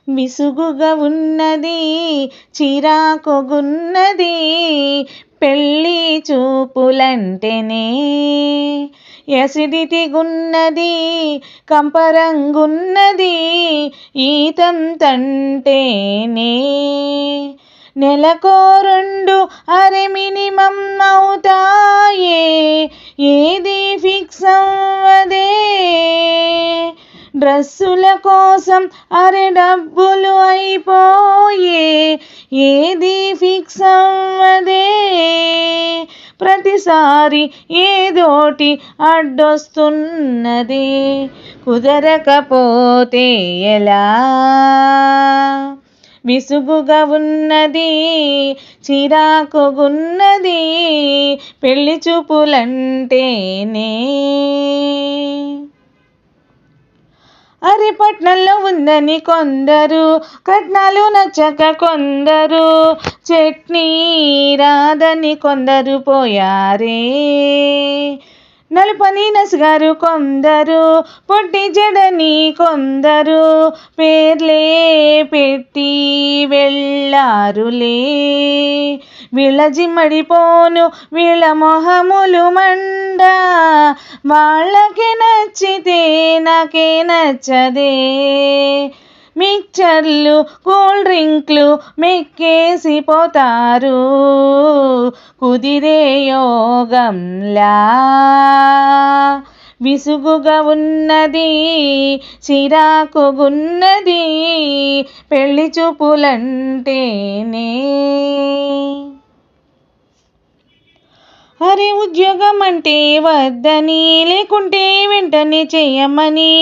విసుగుగా ఉన్నది చిరాకుగున్నది పెళ్ళి చూపులంటేనే ఎసిడిటీ గున్నది కంపరంగున్నది ఈతం తంటేనే నెలకో రెండు అరే మినిమం అవుతాయే ఏది ఫిక్స్ అవ్వదే డ్రెస్సుల కోసం అరే డబ్బులు అయిపోయే ఏది ఫిక్స్ అవ్వదే ప్రతిసారి ఏదోటి అడ్డొస్తున్నది కుదరకపోతే ఎలా విసుగుగా ఉన్నది చిరాకుగున్నది పెళ్లి చూపులంటేనే అరే పట్నంలో ఉందని కొందరు కట్నాలు నచ్చక కొందరు చట్నీ రాదని కొందరు పోయారే నలుపని నసుగారు కొందరు పొట్టి జడని కొందరు పేర్లే పెట్టి వెళ్ళారులే వీళ్ళ జిమ్మడిపోను వీళ్ళ మొహములు మండ వాళ్ళకే నచ్చితే నాకే నచ్చదే మిక్చర్లు కూల్ డ్రింక్లు మెక్కేసిపోతారు కుదిరే యోగంలా విసుగుగా ఉన్నది చిరాకుగున్నది పెళ్లి చూపులంటేనే అరే ఉద్యోగం అంటే వద్దని లేకుంటే వెంటనే చేయమని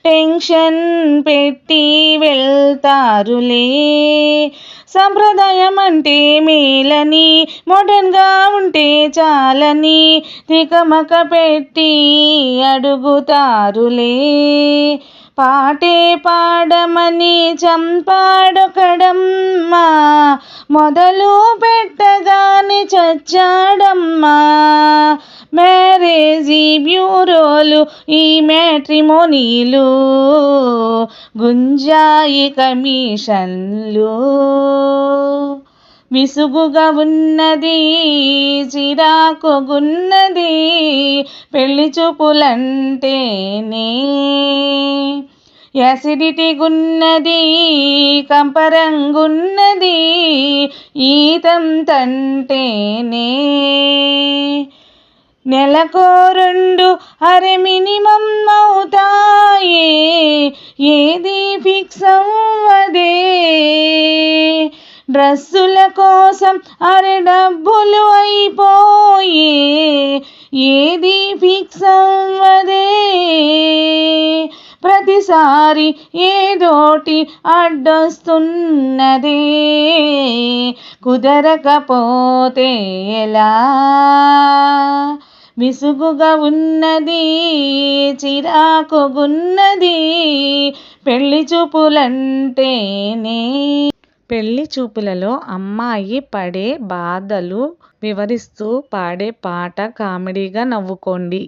టెన్షన్ పెట్టి వెళ్తారులే సంప్రదాయం అంటే మేలని మోడర్న్గా ఉంటే చాలని తికమక పెట్టి అడుగుతారులే పాటే పాడమని చంపాడొకడమ్మా మొదలు పెట్టగానే చచ్చాడమ్మా మ్యారేజీ బ్యూరోలు ఈ మ్యాట్రిమోనీలు గుంజాయి కమిషన్లు విసుగుగా ఉన్నది చిరాకుగున్నది పెళ్లి చూపులంటేనే యాసిడిటీ గున్నది కంపరంగున్నది ఈతం తంటేనే నెలకో రెండు అరే మినిమం అవుతాయే ఏది ఫిక్స్ అవ్వదే డ్రెస్సుల కోసం అరే డబ్బులు అయిపోయే ఏది ఫిక్స్ అవ్వదే ప్రతిసారి ఏదోటి అడ్డొస్తున్నది కుదరకపోతే ఎలా విసుగుగా ఉన్నది చిరాకుగున్నది పెళ్లి చూపులంటేనే పెళ్లి చూపులలో అమ్మాయి పడే బాధలు వివరిస్తూ పాడే పాట కామెడీగా నవ్వుకోండి.